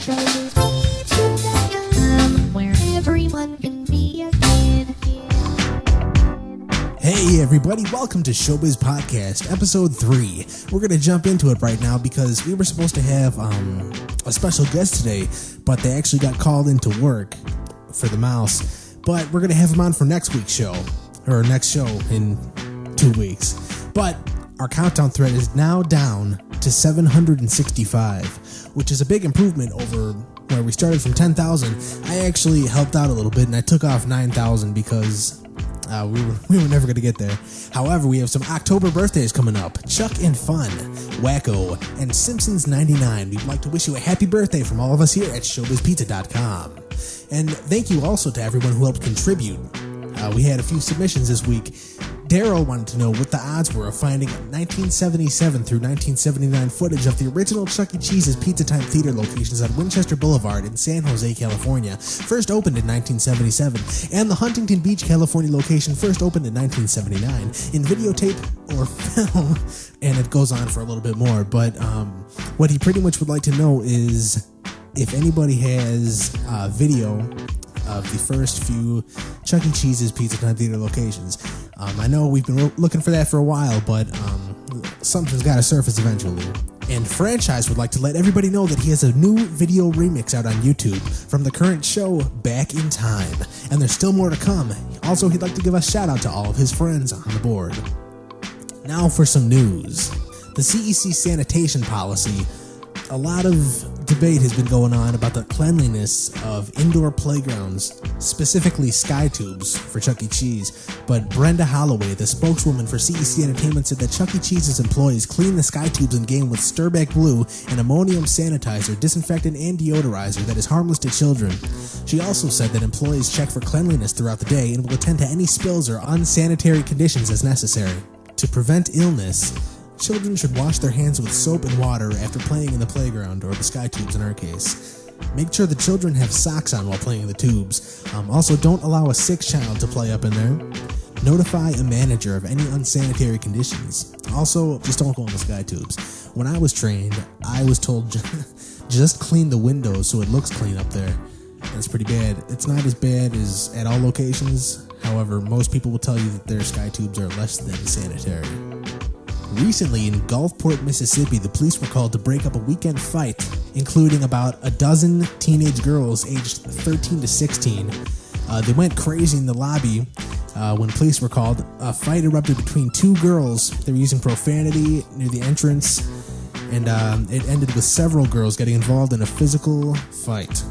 Showbiz.com, where everyone can be a kid. Hey everybody, welcome to Showbiz Podcast, episode 3. We're going to jump into it right now because we were supposed to have a special guest today, but they actually got called into work for the mouse. But we're going to have him on for next week's show, or next show in 2 weeks. But our countdown thread is now down to 765, which is a big improvement over where we started from 10,000. I actually helped out a little bit and I took off 9,000 because we were never going to get there. However, we have some October birthdays coming up. Chuck and Fun, Wacko, and Simpsons 99. We'd like to wish you a happy birthday from all of us here at ShowbizPizza.com. And thank you also to everyone who helped contribute. We had a few submissions this week. Daryl wanted to know what the odds were of finding 1977 through 1979 footage of the original Chuck E. Cheese's Pizza Time Theater locations on Winchester Boulevard in San Jose, California, first opened in 1977, and the Huntington Beach, California location first opened in 1979, in videotape or film, and it goes on for a little bit more, but what he pretty much would like to know is if anybody has video of the first few Chuck E. Cheese's Pizza Time Theater locations. I know we've been looking for that for a while, but something's got to surface eventually. And Franchise would like to let everybody know that he has a new video remix out on YouTube from the current show Back in Time, and there's still more to come. Also, he'd like to give a shout out to all of his friends on the board. Now for some news. The CEC sanitation policy. A lot of debate has been going on about the cleanliness of indoor playgrounds, specifically sky tubes for Chuck E. Cheese, but Brenda Holloway, the spokeswoman for CEC Entertainment, said that Chuck E. Cheese's employees clean the sky tubes in-game with Stirback Blue, an ammonium sanitizer, disinfectant, and deodorizer that is harmless to children. She also said that employees check for cleanliness throughout the day and will attend to any spills or unsanitary conditions as necessary. To prevent illness, children should wash their hands with soap and water after playing in the playground, or the sky tubes in our case. Make sure the children have socks on while playing in the tubes. Also, don't allow a sick child to play up in there. Notify a manager of any unsanitary conditions. Also, just don't go in the sky tubes. When I was trained, I was told just clean the windows so it looks clean up there. That's pretty bad. It's not as bad as at all locations. However, most people will tell you that their sky tubes are less than sanitary. Recently, in Gulfport, Mississippi, the police were called to break up a weekend fight, including about a dozen teenage girls aged 13 to 16. They went crazy in the lobby when police were called. A fight erupted between two girls. They were using profanity near the entrance, and it ended with several girls getting involved in a physical fight.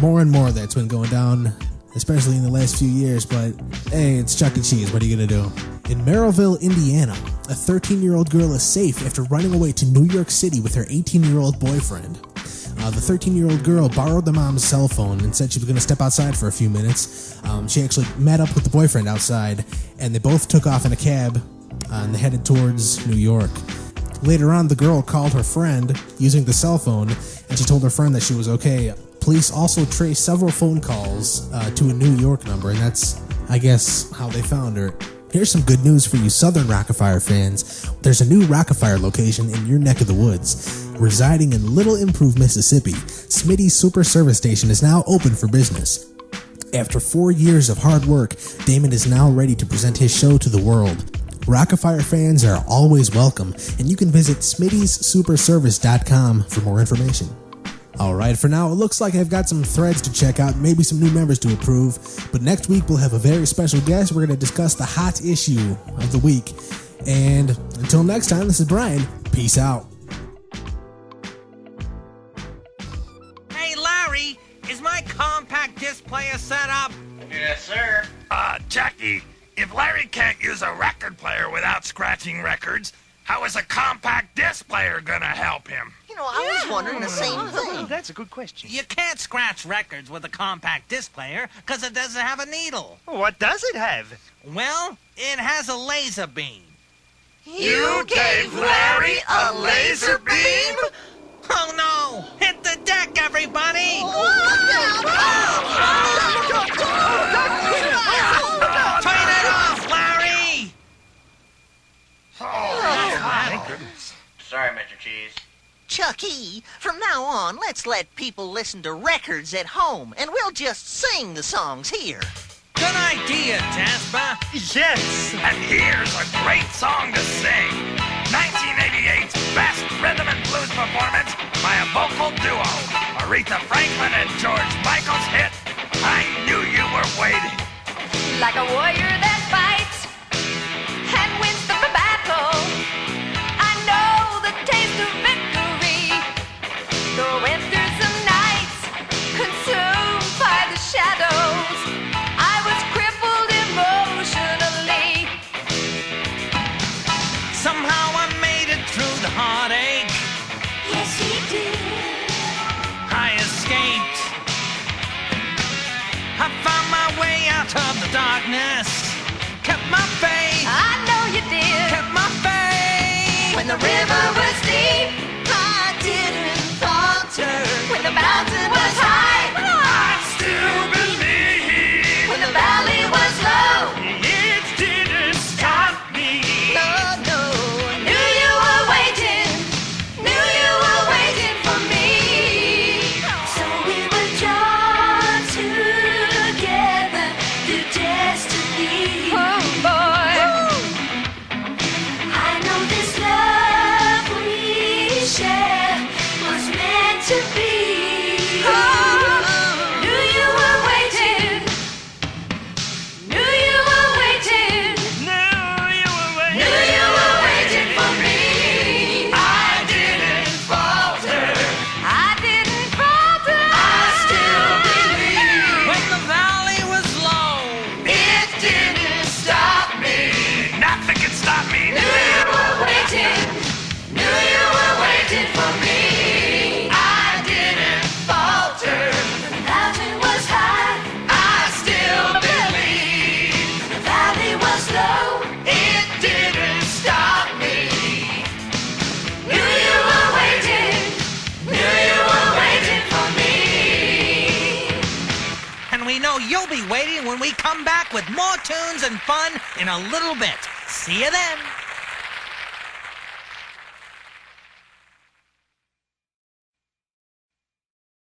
More and more of that's been going down, especially in the last few years, but hey, it's Chuck E. Cheese. What are you going to do? In Merrillville, Indiana, a 13-year-old girl is safe after running away to New York City with her 18-year-old boyfriend. The 13-year-old girl borrowed the mom's cell phone and said she was going to step outside for a few minutes. She actually met up with the boyfriend outside, and they both took off in a cab, and they headed towards New York. Later on, the girl called her friend using the cell phone, and she told her friend that she was okay. Police also traced several phone calls to a New York number, and that's, I guess, how they found her. Here's some good news for you Southern rock-afire fans. There's a new rock-afire location in your neck of the woods. Residing in Little Improved, Mississippi, Smitty's Super Service Station is now open for business. After 4 years of hard work, Damon is now ready to present his show to the world. Rock-afire fans are always welcome, and you can visit Smitty'sSuperService.com for more information. Alright, for now, it looks like I've got some threads to check out, maybe some new members to approve, but next week we'll have a very special guest. We're going to discuss the hot issue of the week. And until next time, this is Brian. Peace out. Hey, Larry, is my compact disc player set up? Yes, sir. Jackie, if Larry can't use a record player without scratching records, how is a compact disc player gonna help him? You know, I was wondering the same thing. That's a good question. You can't scratch records with a compact disc player because it doesn't have a needle. What does it have? Well, it has a laser beam. You gave Larry a laser beam? Oh no! Hit the deck, everybody! Turn it off, Larry! Thank goodness. Sorry, Mr. Cheese. Chucky, from now on, on, let's let people listen to records at home, and we'll just sing the songs here. Good idea, Jasper. Yes. And here's a great song to sing. 1988's best rhythm and blues performance by a vocal duo. Aretha Franklin and George Michael's hit, I Knew You Were Waiting. Like a warrior that fights and wins the battle, I know the taste of victory. Though I went through some nights consumed by the shadows, I was crippled emotionally. Somehow I made it through the heartache. Yes, he did. I escaped. I found my way out of the darkness. Kept my faith. I know you did. Kept my faith. When the river was deep, I didn't falter. when the mountain was high, I still believe. when the valley was low, It didn't stop me. No, no. knew you were waiting, knew you were waiting for me. So we were drawn together through destiny. Oh boy, I know this love we share was meant to be. Knew you were waiting, knew you were waiting. Knew you were waiting. Knew you were waiting for me. I didn't falter. I didn't falter. I still believe. When the valley was low. It didn't stop me. Nothing can stop me. Knew you were waiting. Knew you were waiting for me. I didn't falter. The mountain was high. I still believe. The valley was low. It didn't stop me. Knew you were waiting. Knew you were waiting for me. And we know you'll be waiting when we come back with more tunes and fun in a little bit. See you then.